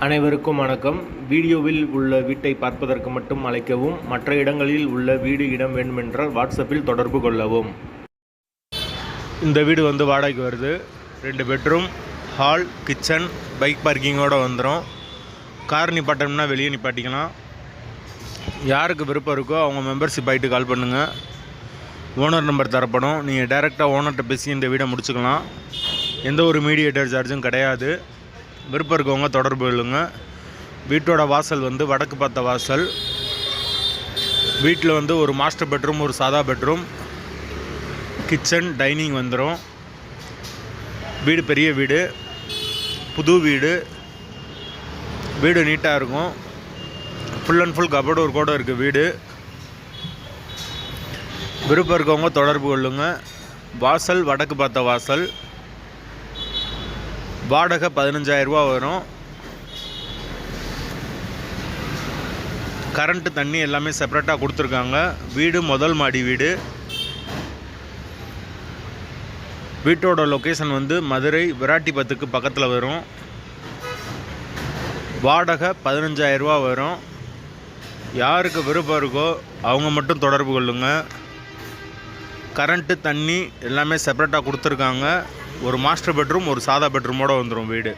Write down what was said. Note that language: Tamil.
அனைவருக்கும் வணக்கம். வீடியோவில் உள்ள வீட்டை பார்ப்பதற்கு மட்டும் அழைக்கவும். மற்ற இடங்களில் உள்ள வீடு இடம் வேண்டுமென்றால் வாட்ஸ்அப்பில் தொடர்பு கொள்ளவும். இந்த வீடு வாடகைக்கு வருது. 2 பெட்ரூம், ஹால், கிச்சன், பைக் பார்க்கிங்கோடு வந்துடும். கார் நிப்பாட்டம்னா வெளியே நிப்பாட்டிக்கலாம். யாருக்கு விருப்பம் இருக்கோ அவங்க மெம்பர்ஷிப் ஆகிட்டு கால் பண்ணுங்கள். ஓனர் நம்பர் தரப்படும். நீங்கள் டைரெக்டாக ஓனர்கிட்ட பேசி இந்த வீடை முடிச்சுக்கலாம். எந்த ஒரு மீடியேட்டர் சார்ஜும் கிடையாது. விருப்பம் இருக்கவங்க தொடர்பு கொள்ளுங்க. வீட்டோட வாசல் வடக்கு பார்த்த வாசல். வீட்டில் ஒரு மாஸ்டர் பெட்ரூம், ஒரு சாதா பெட்ரூம், கிச்சன், டைனிங் வந்துடும். வீடு பெரிய வீடு, புது வீடு. வீடு நீட்டாக இருக்கும். ஃபுல் அண்ட் ஃபுல் கபோர்டு ஒரு கூட இருக்குது வீடு. விருப்பம் இருக்கவங்க தொடர்பு கொள்ளுங்க. வாசல் வடக்கு பார்த்த வாசல். வாடகை 15,000 ரூபா வரும். கரண்ட்டு, தண்ணி எல்லாமே செப்பரேட்டாக கொடுத்துருக்காங்க. வீடு முதல் மாடி வீடு. வீட்டோட லொக்கேஷன் மதுரை விராட்டிபத்துக்கு பக்கத்தில் வரும். வாடகை 15,000 ரூபா வரும். யாருக்கு விருப்பம் இருக்கோ அவங்க மட்டும் தொடர்பு கொள்ளுங்க. கரண்ட்டு, தண்ணி எல்லாமே செப்பரேட்டாக கொடுத்துருக்காங்க. ஒரு மாஸ்டர் பெட்ரூம், ஒரு சாதா பெட்ரூமோடு வந்துடும் வீடு.